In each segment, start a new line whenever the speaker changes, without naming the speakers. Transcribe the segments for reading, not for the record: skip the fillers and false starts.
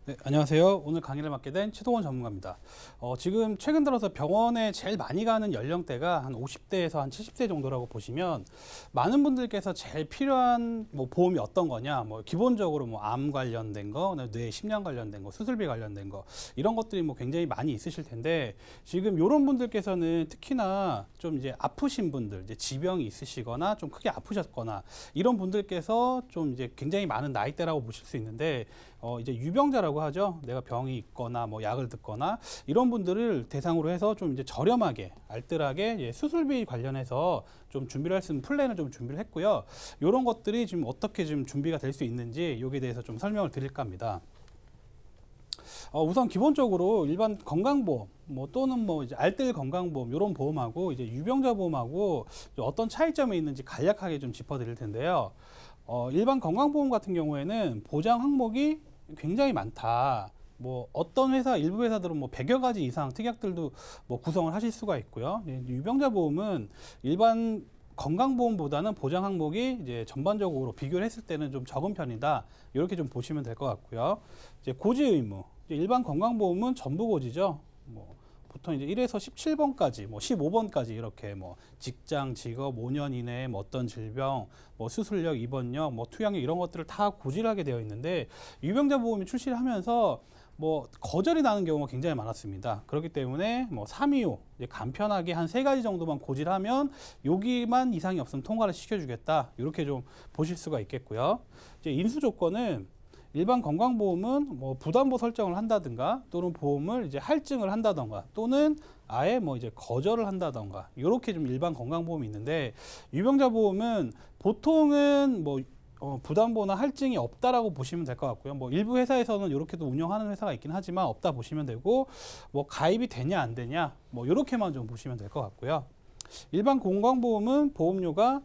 네, 안녕하세요. 오늘 강의를 맡게 된 최동원 전문가입니다. 지금 최근 들어서 병원에 제일 많이 가는 연령대가 한 50대에서 한 70대 정도라고 보시면 많은 분들께서 제일 필요한 뭐 보험이 어떤 거냐, 뭐 기본적으로 뭐 암 관련된 거, 뇌 심장 관련된 거, 수술비 관련된 거 이런 것들이 뭐 굉장히 많이 있으실 텐데 지금 이런 분들께서는 특히나 좀 이제 아프신 분들, 이제 지병이 있으시거나 좀 크게 아프셨거나 이런 분들께서 좀 이제 굉장히 많은 나이대라고 보실 수 있는데 이제 유병자라고 하죠. 내가 병이 있거나 뭐 약을 듣거나 이런 분들을 대상으로 해서 좀 이제 저렴하게 알뜰하게 수술비 관련해서 좀 준비를 할 수 있는 플랜을 좀 준비를 했고요. 이런 것들이 지금 어떻게 지금 준비가 될 수 있는지 여기에 대해서 좀 설명을 드릴까 합니다. 우선 기본적으로 일반 건강보험 뭐 또는 뭐 이제 알뜰 건강보험 이런 보험하고 이제 유병자 보험하고 어떤 차이점이 있는지 간략하게 좀 짚어드릴 텐데요. 일반 건강보험 같은 경우에는 보장 항목이 굉장히 많다. 뭐 어떤 회사, 일부 회사들은 뭐 100여 가지 이상 특약들도 뭐 구성을 하실 수가 있고요. 유병자 보험은 일반 건강보험보다는 보장 항목이 이제 전반적으로 비교를 했을 때는 좀 적은 편이다. 이렇게 좀 보시면 될 것 같고요. 이제 고지 의무. 일반 건강보험은 전부 고지죠. 뭐 보통 이제 1에서 17번까지, 뭐 15번까지 이렇게 뭐 직장, 직업, 5년 이내에 뭐 어떤 질병, 뭐 수술력, 입원력, 뭐 투약력 이런 것들을 다 고지를 하게 되어 있는데 유병자 보험이 출시를 하면서 뭐 거절이 나는 경우가 굉장히 많았습니다. 그렇기 때문에 뭐 325 간편하게 한 3가지 정도만 고지를 하면 여기만 이상이 없으면 통과를 시켜주겠다. 이렇게 좀 보실 수가 있겠고요. 이제 인수 조건은 일반 건강보험은 뭐 부담보 설정을 한다든가 또는 보험을 이제 할증을 한다든가 또는 아예 뭐 이제 거절을 한다든가 이렇게 좀 일반 건강보험이 있는데 유병자 보험은 보통은 뭐 부담보나 할증이 없다라고 보시면 될 것 같고요. 뭐 일부 회사에서는 이렇게도 운영하는 회사가 있긴 하지만 없다 보시면 되고 뭐 가입이 되냐 안 되냐 뭐 이렇게만 좀 보시면 될 것 같고요. 일반 건강보험은 보험료가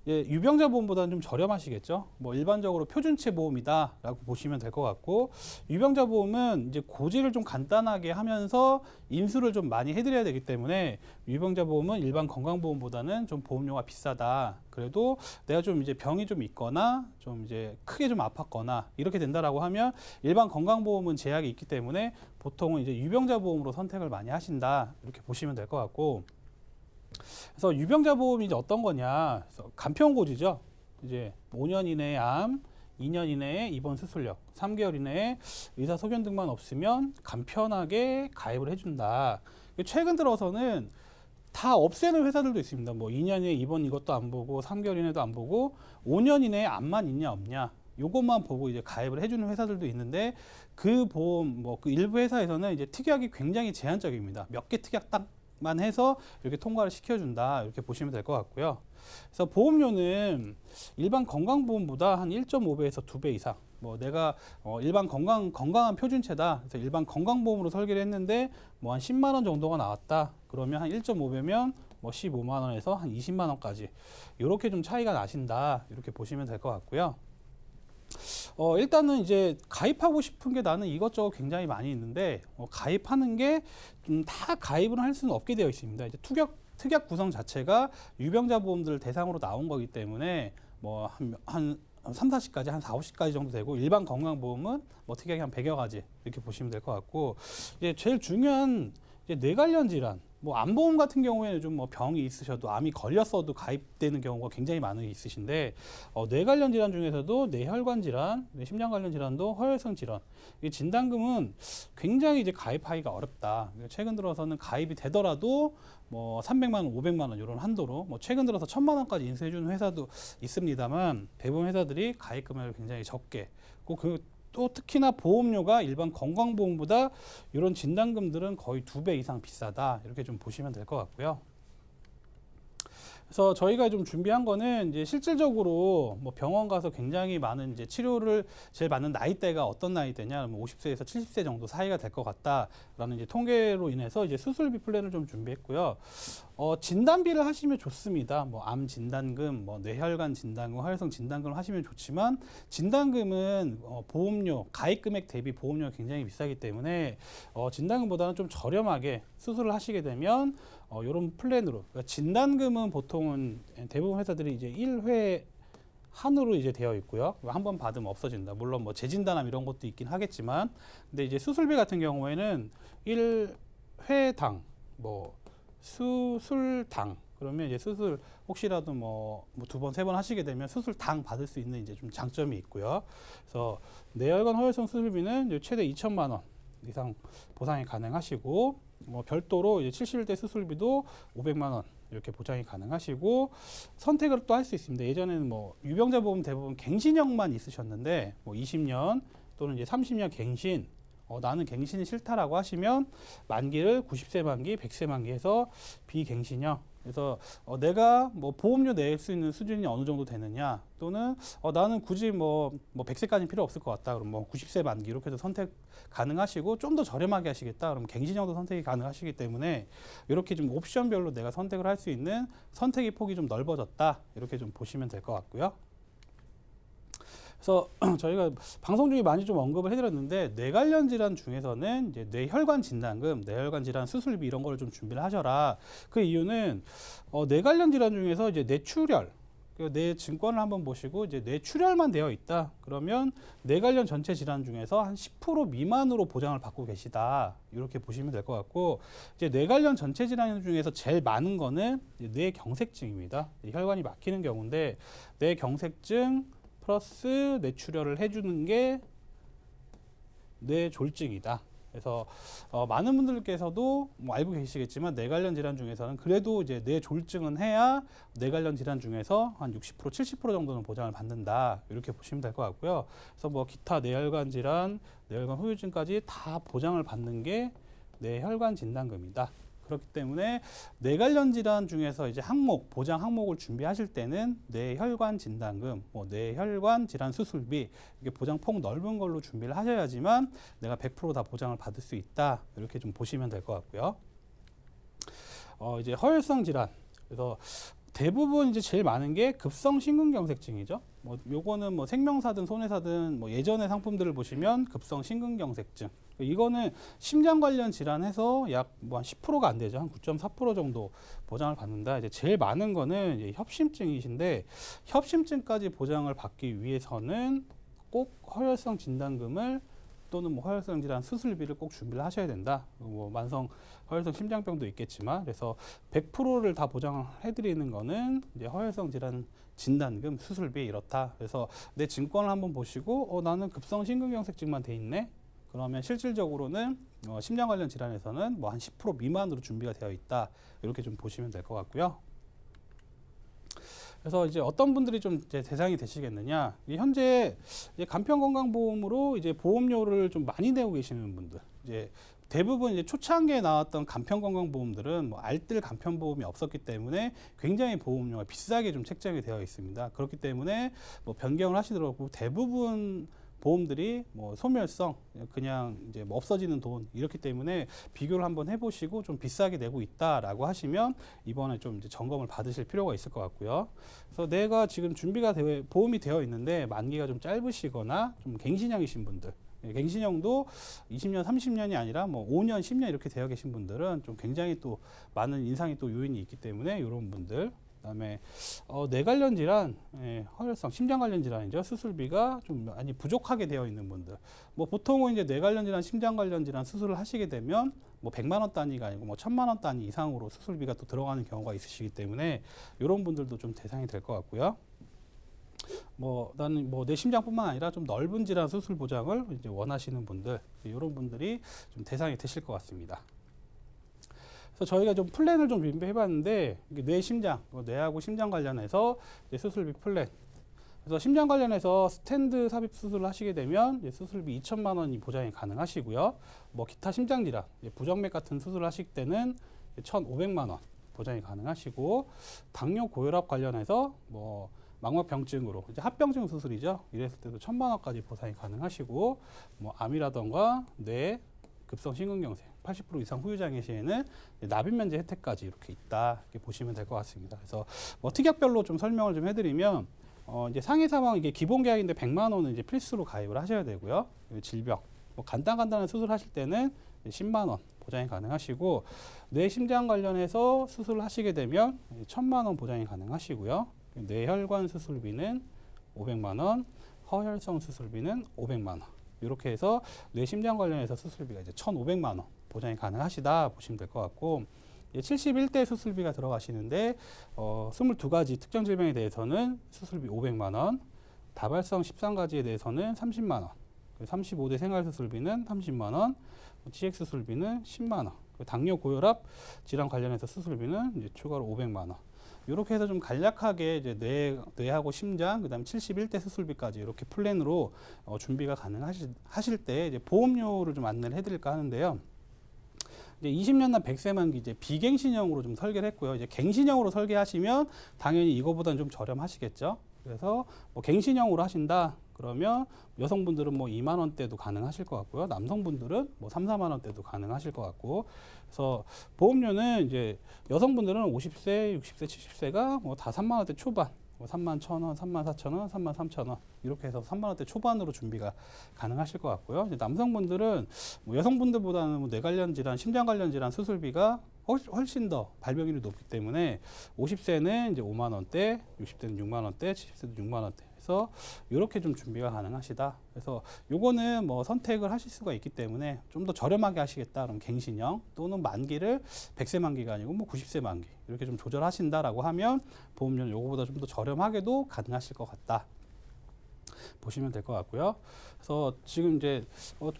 유병자 보험보다는 좀 저렴하시겠죠. 뭐 일반적으로 표준체 보험이다라고 보시면 될 것 같고 유병자 보험은 이제 고지를 좀 간단하게 하면서 인수를 좀 많이 해드려야 되기 때문에 유병자 보험은 일반 건강보험보다는 좀 보험료가 비싸다. 그래도 내가 좀 이제 병이 좀 있거나 좀 이제 크게 좀 아팠거나 이렇게 된다라고 하면 일반 건강보험은 제약이 있기 때문에 보통은 이제 유병자 보험으로 선택을 많이 하신다. 이렇게 보시면 될 것 같고. 그래서 유병자 보험이 이제 어떤 거냐? 그래서 간편고지죠. 이제 5년 이내에 암, 2년 이내에 입원 수술력, 3개월 이내에 의사 소견 등만 없으면 간편하게 가입을 해준다. 최근 들어서는 다 없애는 회사들도 있습니다. 뭐 2년 이내 입원 이것도 안 보고 3개월 이내도 안 보고 5년 이내에 암만 있냐 없냐 요것만 보고 이제 가입을 해주는 회사들도 있는데 그 보험 뭐 그 일부 회사에서는 이제 특약이 굉장히 제한적입니다. 몇 개 특약 딱만 해서 이렇게 통과를 시켜준다 이렇게 보시면 될 것 같고요. 그래서 보험료는 일반 건강보험보다 한 1.5배에서 2배 이상. 뭐 내가 일반 건강한 표준체다. 그래서 일반 건강보험으로 설계를 했는데 뭐 한 10만 원 정도가 나왔다. 그러면 한 1.5배면 뭐 15만 원에서 한 20만 원까지 이렇게 좀 차이가 나신다. 이렇게 보시면 될 것 같고요. 일단은 이제 가입하고 싶은 게 나는 이것저것 굉장히 많이 있는데 가입하는 게 다 가입을 할 수는 없게 되어 있습니다. 이제 특약 구성 자체가 유병자 보험들을 대상으로 나온 거기 때문에 뭐 한 3, 40가지, 한 4, 50가지 정도 되고 일반 건강보험은 뭐 특약이 한 100여 가지 이렇게 보시면 될 것 같고 이제 제일 중요한 이제 뇌 관련 질환 뭐 암보험 같은 경우에는 좀 뭐 병이 있으셔도 암이 걸렸어도 가입되는 경우가 굉장히 많이 있으신데 뇌 관련 질환 중에서도 뇌혈관 질환, 심장 관련 질환도 허혈성 질환 이 진단금은 굉장히 이제 가입하기가 어렵다. 최근 들어서는 가입이 되더라도 뭐 300만 원, 500만 원 이런 한도로 뭐 최근 들어서 1000만 원까지 인수해 주는 회사도 있습니다만 대부분 회사들이 가입 금액을 굉장히 적게 또 특히나 보험료가 일반 건강보험보다 이런 진단금들은 거의 2배 이상 비싸다. 이렇게 좀 보시면 될 것 같고요. 그래서 저희가 좀 준비한 거는 이제 실질적으로 뭐 병원 가서 굉장히 많은 이제 치료를 제일 받는 나이대가 어떤 나이대냐, 뭐 50세에서 70세 정도 사이가 될 것 같다라는 이제 통계로 인해서 이제 수술비 플랜을 좀 준비했고요. 진단비를 하시면 좋습니다. 뭐 암 진단금, 뭐 뇌혈관 진단금, 허혈성 진단금을 하시면 좋지만 진단금은 보험료, 가입 금액 대비 보험료가 굉장히 비싸기 때문에 진단금보다는 좀 저렴하게 수술을 하시게 되면 이런 플랜으로 그러니까 진단금은 보통은 대부분 회사들이 이제 1회 한으로 이제 되어 있고요. 한 번 받으면 없어진다. 물론 뭐 재진단암 이런 것도 있긴 하겠지만, 근데 이제 수술비 같은 경우에는 1회당 뭐 수술당 그러면 이제 수술 혹시라도 뭐 두 번, 세 번 하시게 되면 수술당 받을 수 있는 이제 좀 장점이 있고요. 그래서 뇌혈관 허혈성 수술비는 이제 최대 2천만 원 이상 보상이 가능하시고, 뭐 별도로 이제 70대 수술비도 500만 원 이렇게 보장이 가능하시고, 선택을 또 할 수 있습니다. 예전에는 뭐 유병자 보험 대부분 갱신형만 있으셨는데, 뭐 20년 또는 이제 30년 갱신, 나는 갱신이 싫다라고 하시면 만기를 90세 만기, 100세 만기 해서 비갱신형. 그래서 내가 뭐 보험료 낼 수 있는 수준이 어느 정도 되느냐, 또는 나는 굳이 뭐 100세까지는 필요 없을 것 같다. 그럼 뭐 90세 만기 이렇게 해서 선택 가능하시고, 좀 더 저렴하게 하시겠다. 그럼 갱신형도 선택이 가능하시기 때문에 이렇게 좀 옵션별로 내가 선택을 할 수 있는 선택의 폭이 좀 넓어졌다. 이렇게 좀 보시면 될 것 같고요. 그래서 저희가 방송 중에 많이 좀 언급을 해드렸는데, 뇌 관련 질환 중에서는 이제 뇌혈관 진단금, 뇌혈관 질환 수술비 이런 거를 좀 준비를 하셔라. 그 이유는 뇌 관련 질환 중에서 이제 뇌출혈, 뇌 증권을 한번 보시고 이제 뇌출혈만 되어 있다. 그러면 뇌 관련 전체 질환 중에서 한 10% 미만으로 보장을 받고 계시다. 이렇게 보시면 될 것 같고, 이제 뇌 관련 전체 질환 중에서 제일 많은 거는 뇌경색증입니다. 혈관이 막히는 경우인데, 뇌경색증 플러스 뇌출혈을 해주는 게 뇌졸중이다. 그래서 많은 분들께서도 뭐 알고 계시겠지만, 뇌 관련 질환 중에서는 그래도 이제 뇌졸중은 해야 뇌 관련 질환 중에서 한 60%, 70% 정도는 보장을 받는다. 이렇게 보시면 될 것 같고요. 그래서 뭐 기타 뇌혈관 질환, 뇌혈관 후유증까지 다 보장을 받는 게 뇌혈관 진단금이다. 그렇기 때문에 뇌 관련 질환 중에서 이제 항목, 보장 항목을 준비하실 때는 뇌혈관 진단금, 뭐 뇌혈관 질환 수술비, 이게 보장 폭 넓은 걸로 준비를 하셔야지만 내가 100% 다 보장을 받을 수 있다. 이렇게 좀 보시면 될 것 같고요. 이제 허혈성 질환. 그래서 대부분 이제 제일 많은 게 급성 심근경색증이죠. 뭐 요거는 뭐 생명사든 손해사든 뭐 예전의 상품들을 보시면 급성 심근경색증. 이거는 심장 관련 질환해서 약 뭐 한 10%가 안 되죠. 한 9.4% 정도 보장을 받는다. 이제 제일 많은 거는 이제 협심증이신데, 협심증까지 보장을 받기 위해서는 꼭 허혈성 진단금을 또는 뭐 허혈성 질환 수술비를 꼭 준비를 하셔야 된다. 뭐 만성 허혈성 심장병도 있겠지만, 그래서 100%를 다 보장을 해드리는 거는 이제 허혈성 질환 진단금 수술비 이렇다. 그래서 내 증권을 한번 보시고 나는 급성 심근경색증만 돼 있네. 그러면 실질적으로는 심장 관련 질환에서는 뭐 한 10% 미만으로 준비가 되어 있다. 이렇게 좀 보시면 될 것 같고요. 그래서 이제 어떤 분들이 좀 이제 대상이 되시겠느냐? 현재 이제 간편건강보험으로 이제 보험료를 좀 많이 내고 계시는 분들, 이제 대부분 이제 초창기에 나왔던 간편건강보험들은 뭐 알뜰 간편보험이 없었기 때문에 굉장히 보험료가 비싸게 좀 책정이 되어 있습니다. 그렇기 때문에 뭐 변경을 하시더라도 대부분 보험들이 뭐 소멸성, 그냥 이제 뭐 없어지는 돈, 이렇기 때문에 비교를 한번 해보시고 좀 비싸게 내고 있다라고 하시면 이번에 좀 이제 점검을 받으실 필요가 있을 것 같고요. 그래서 내가 지금 준비가 보험이 되어 있는데 만기가 좀 짧으시거나 좀 갱신형이신 분들, 갱신형도 20년, 30년이 아니라 뭐 5년, 10년 이렇게 되어 계신 분들은 좀 굉장히 또 많은 인상이 또 요인이 있기 때문에 이런 분들, 그다음에 뇌 관련 질환, 허혈성 심장 관련 질환이죠. 수술비가 좀 많이 부족하게 되어 있는 분들, 뭐 보통은 이제 뇌 관련 질환, 심장 관련 질환 수술을 하시게 되면 뭐 100만 원 단위가 아니고 뭐 1000만 원 단위 이상으로 수술비가 또 들어가는 경우가 있으시기 때문에 이런 분들도 좀 대상이 될 것 같고요. 뭐 나는 뭐 내 심장뿐만 아니라 좀 넓은 질환 수술 보장을 이제 원하시는 분들, 이런 분들이 좀 대상이 되실 것 같습니다. 그래서 저희가 좀 플랜을 좀 준비해봤는데, 뇌 심장, 뇌하고 심장 관련해서 수술비 플랜. 그래서 심장 관련해서 스탠드 삽입 수술을 하시게 되면 수술비 2천만 원이 보장이 가능하시고요. 뭐 기타 심장 질환, 부정맥 같은 수술을 하실 때는 1,500만 원 보장이 가능하시고, 당뇨 고혈압 관련해서 뭐 망막병증으로 이제 합병증 수술이죠. 이랬을 때도 1,000만 원까지 보상이 가능하시고, 뭐 암이라던가 뇌 급성 심근경색 80% 이상 후유장애 시에는 납입 면제 혜택까지 이렇게 있다, 이렇게 보시면 될 것 같습니다. 그래서 뭐 특약별로 좀 설명을 좀 해드리면, 이제 상해 사망 이게 기본 계약인데 100만 원은 이제 필수로 가입을 하셔야 되고요. 질병, 뭐 간단한 수술하실 때는 10만 원 보장이 가능하시고, 뇌 심장 관련해서 수술을 하시게 되면 1,000만 원 보장이 가능하시고요. 뇌혈관 수술비는 500만 원, 허혈성 수술비는 500만 원. 이렇게 해서 뇌심장 관련해서 수술비가 이제 1,500만 원 보장이 가능하시다 보시면 될 것 같고, 71대 수술비가 들어가시는데 22가지 특정 질병에 대해서는 수술비 500만 원, 다발성 13가지에 대해서는 30만 원, 35대 생활수술비는 30만 원, 치액수술비는 10만 원, 당뇨 고혈압 질환 관련해서 수술비는 이제 추가로 500만 원. 이렇게 해서 좀 간략하게 이제 뇌하고 심장, 그다음 71대 수술비까지 이렇게 플랜으로 준비가 가능하실 때 이제 보험료를 좀 안내를 해드릴까 하는데요. 이제 20년 난 100세 만기 이제 비갱신형으로 좀 설계를 했고요. 이제 갱신형으로 설계하시면 당연히 이거보다는 좀 저렴하시겠죠. 그래서 뭐 갱신형으로 하신다 그러면 여성분들은 뭐 2만 원대도 가능하실 것 같고요. 남성분들은 뭐 3, 4만 원대도 가능하실 것 같고. 그래서 보험료는 이제 여성분들은 50세, 60세, 70세가 뭐 다 3만 원대 초반, 뭐 3만 1,000원, 3만 4,000원, 3만 3,000원 이렇게 해서 3만 원대 초반으로 준비가 가능하실 것 같고요. 이제 남성분들은 뭐 여성분들보다는 뭐 뇌 관련 질환, 심장 관련 질환 수술비가 훨씬 더 발병률이 높기 때문에 50세는 이제 5만 원대, 60세는 6만 원대, 70세도 6만 원대. 그래서 이렇게 좀 준비가 가능하시다. 그래서 요거는 뭐 선택을 하실 수가 있기 때문에 좀 더 저렴하게 하시겠다. 그럼 갱신형 또는 만기를 100세 만기가 아니고 뭐 90세 만기 이렇게 좀 조절하신다라고 하면 보험료는 요거보다 좀 더 저렴하게도 가능하실 것 같다. 보시면 될 것 같고요. 그래서 지금 이제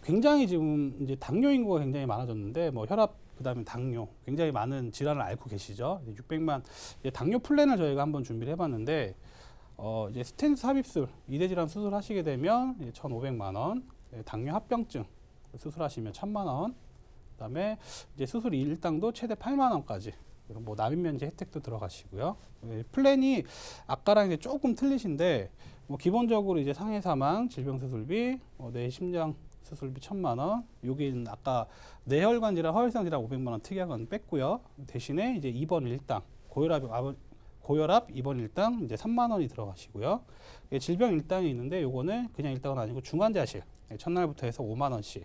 굉장히 지금 이제 당뇨 인구가 굉장히 많아졌는데 뭐 혈압 그다음에 당뇨 굉장히 많은 질환을 앓고 계시죠. 600만 당뇨 플랜을 저희가 한번 준비를 해봤는데 이제 스텐트 삽입술 2대 질환 수술하시게 되면 1,500만 원, 당뇨 합병증 수술하시면 1,000만 원, 그다음에 이제 수술 일당도 최대 8만 원까지. 뭐 납입 면제 혜택도 들어가시고요. 플랜이 아까랑 이제 조금 틀리신데 뭐 기본적으로 이제 상해 사망 질병 수술비, 뇌 심장 수술비 1,000만 원. 여기는 아까 뇌혈관 질환, 허혈성 질환 500만 원 특약은 뺐고요. 대신에 이제 입원 일당, 고혈압 입원 일당 이제 3만 원이 들어가시고요. 질병 일당이 있는데 요거는 그냥 일당은 아니고 중환자실 첫날부터 해서 5만 원씩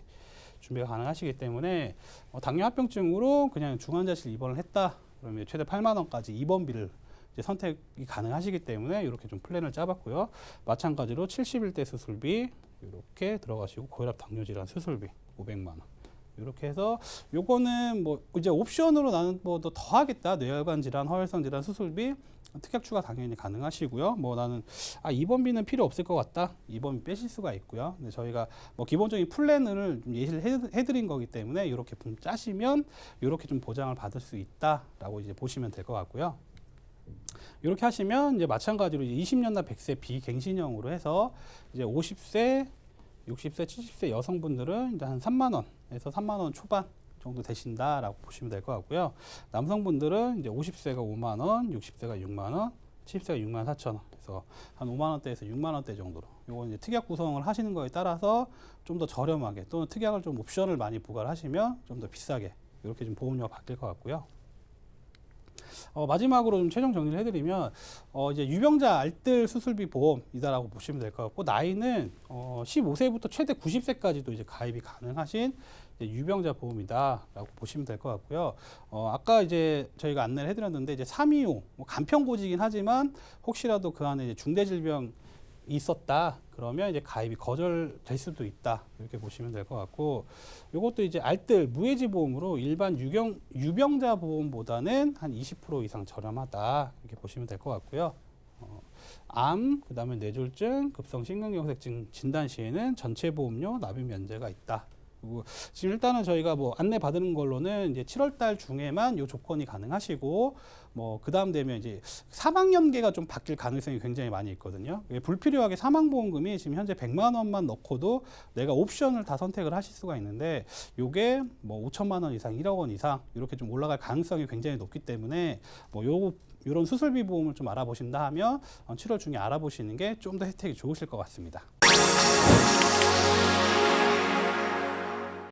준비가 가능하시기 때문에 당뇨 합병증으로 그냥 중환자실 입원을 했다 그러면 최대 8만 원까지 입원비를 이제 선택이 가능하시기 때문에 이렇게 좀 플랜을 짜봤고요. 마찬가지로 71대 수술비 이렇게 들어가시고 고혈압 당뇨 질환 수술비 500만 원. 이렇게 해서 요거는 뭐 이제 옵션으로 나는 뭐 더 하겠다. 뇌혈관 질환, 허혈성 질환 수술비 특약 추가 당연히 가능하시고요. 뭐 나는 입원비는 필요 없을 것 같다. 입원비 빼실 수가 있고요. 근데 저희가 뭐 기본적인 플랜을 좀 예시를 해드린 거기 때문에 이렇게 짜시면 이렇게 좀 보장을 받을 수 있다라고 이제 보시면 될 것 같고요. 이렇게 하시면 이제 마찬가지로 이제 20년 나 100세 비갱신형으로 해서 이제 50세, 60세, 70세 여성분들은 이제 한 3만 원에서 3만 원 초반 정도 되신다라고 보시면 될 것 같고요. 남성분들은 이제 50세가 5만 원, 60세가 6만 원, 70세가 6만 4천 원. 그래서 한 5만 원대에서 6만 원대 정도로. 요건 이제 특약 구성을 하시는 거에 따라서 좀 더 저렴하게 또는 특약을 좀 옵션을 많이 부과를 하시면 좀 더 비싸게 이렇게 좀 보험료가 바뀔 것 같고요. 마지막으로 좀 최종 정리를 해드리면 이제 유병자 알뜰 수술비 보험이다라고 보시면 될 것 같고 나이는 15세부터 최대 90세까지도 이제 가입이 가능하신 이제 유병자 보험이다라고 보시면 될 것 같고요. 아까 이제 저희가 안내를 해드렸는데 이제 325 뭐 간편고지긴 하지만 혹시라도 그 안에 이제 중대질병 있었다 그러면 이제 가입이 거절될 수도 있다 이렇게 보시면 될 것 같고 이것도 이제 알뜰 무해지 보험으로 일반 유병자 보험보다는 한 20% 이상 저렴하다 이렇게 보시면 될 것 같고요. 암 그다음에 뇌졸중 급성 심근경색증 진단 시에는 전체 보험료 납입 면제가 있다. 지금 일단은 저희가 뭐 안내 받은 걸로는 이제 7월달 중에만 요 조건이 가능하시고 뭐 그다음 되면 이제 사망 연계가 좀 바뀔 가능성이 굉장히 많이 있거든요. 불필요하게 사망보험금이 지금 현재 100만 원만 넣고도 내가 옵션을 다 선택을 하실 수가 있는데 요게 뭐 5천만 원 이상, 1억 원 이상 이렇게 좀 올라갈 가능성이 굉장히 높기 때문에 뭐 요런 수술비 보험을 좀 알아보신다 하면 7월 중에 알아보시는 게 좀 더 혜택이 좋으실 것 같습니다.